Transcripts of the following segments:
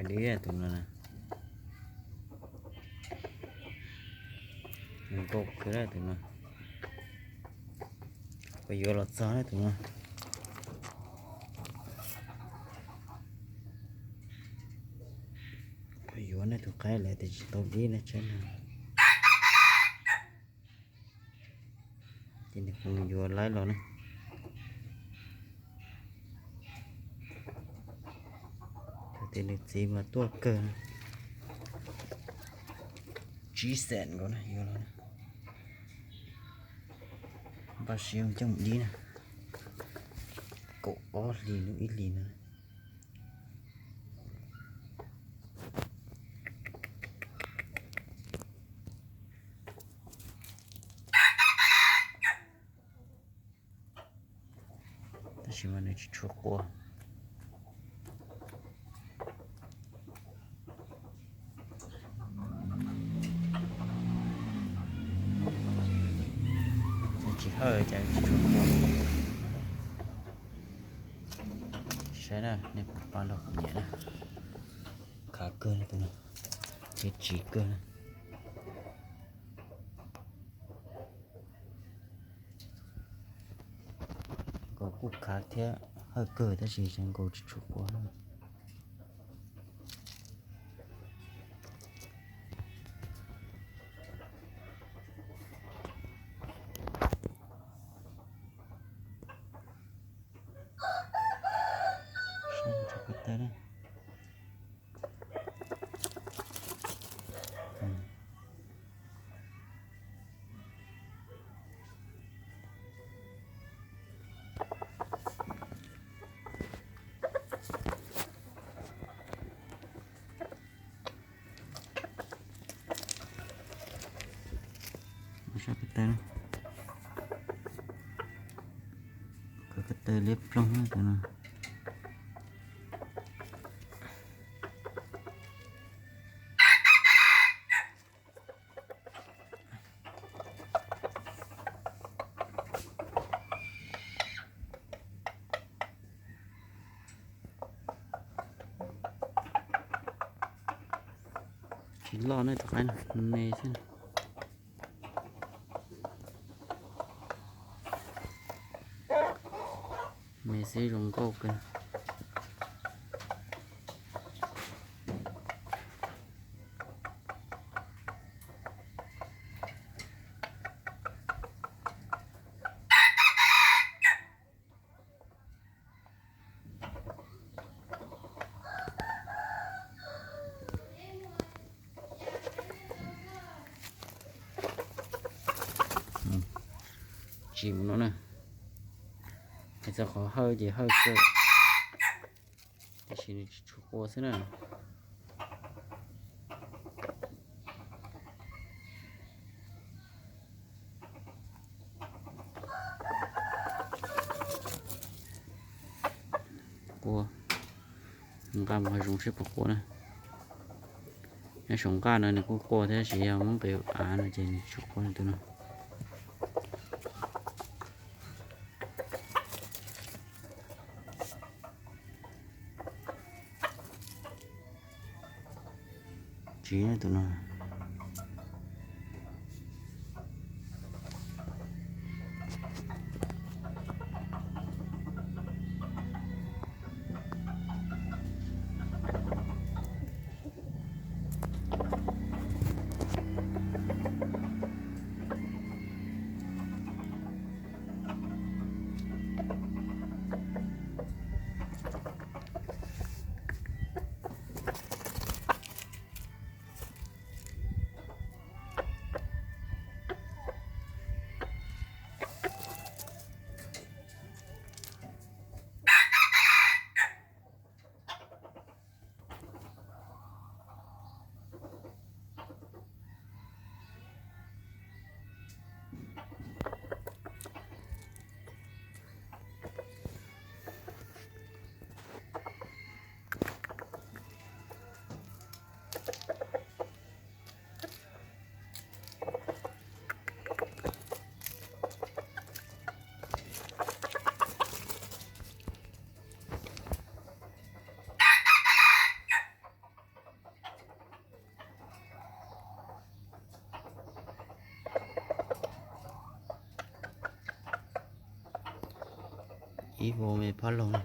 lý à tụi nó nè mình cột cái đó tụi nó bây giờ lọt gió đấy tụi nó bây giờ này tụi cái lại thì tao đi là chân nè thì nó cũng vừa lái rồi nè thì được gì mà tua cơ chỉ sẹn con này vô rồi ba xiêm trong đi nè cổ ó lì nó ít lì nữa ta chỉ mà nó chỉ chuột qua chỉ hơi chạy chuột qua sẽ nè nên ba lọc nhẹ nè cả cơ này tụi nó chỉ cơ này có cục khác thế hơi cơ ta chỉ chẳng có chuột qua thôi cho cái tay này cho cái tay này có cái tay liếp trong hết rồi nè chỉ lo này tụi anh mê thế này mê sẽ dùng câu kìa chìm nó nè bây giờ khó hơi gì hơi cơ chỉ chụp qua thế này qua cam hay dùng xếp qua này cái súng ca này cũng qua thế chỉ muốn kiểu này trên chụp qua này tụi nó chỉ này tụi nó ý vô mê phát luôn này.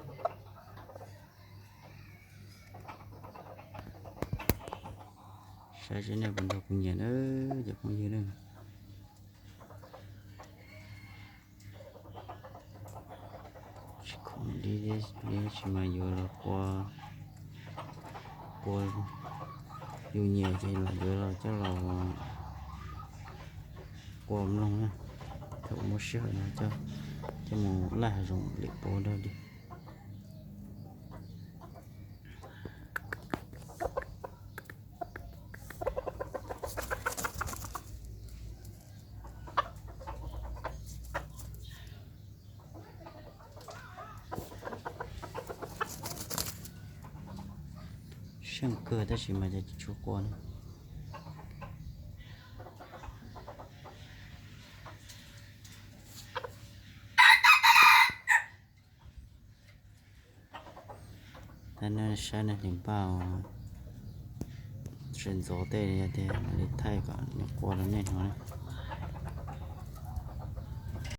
Sai trên này vẫn được cũng nhiều nữa, giờ không nhiều nữa. Không đi chỉ mà vô là qua vô nhiều thì là vô là chắc là qua luôn nha. Thử một sữa nữa cho một là dùng để bố đâu đi. Sang cơ ta chỉ mà cho chú con ta nên sai là điểm bao chuyển gió tê thì để thay cả qua nó này thôi.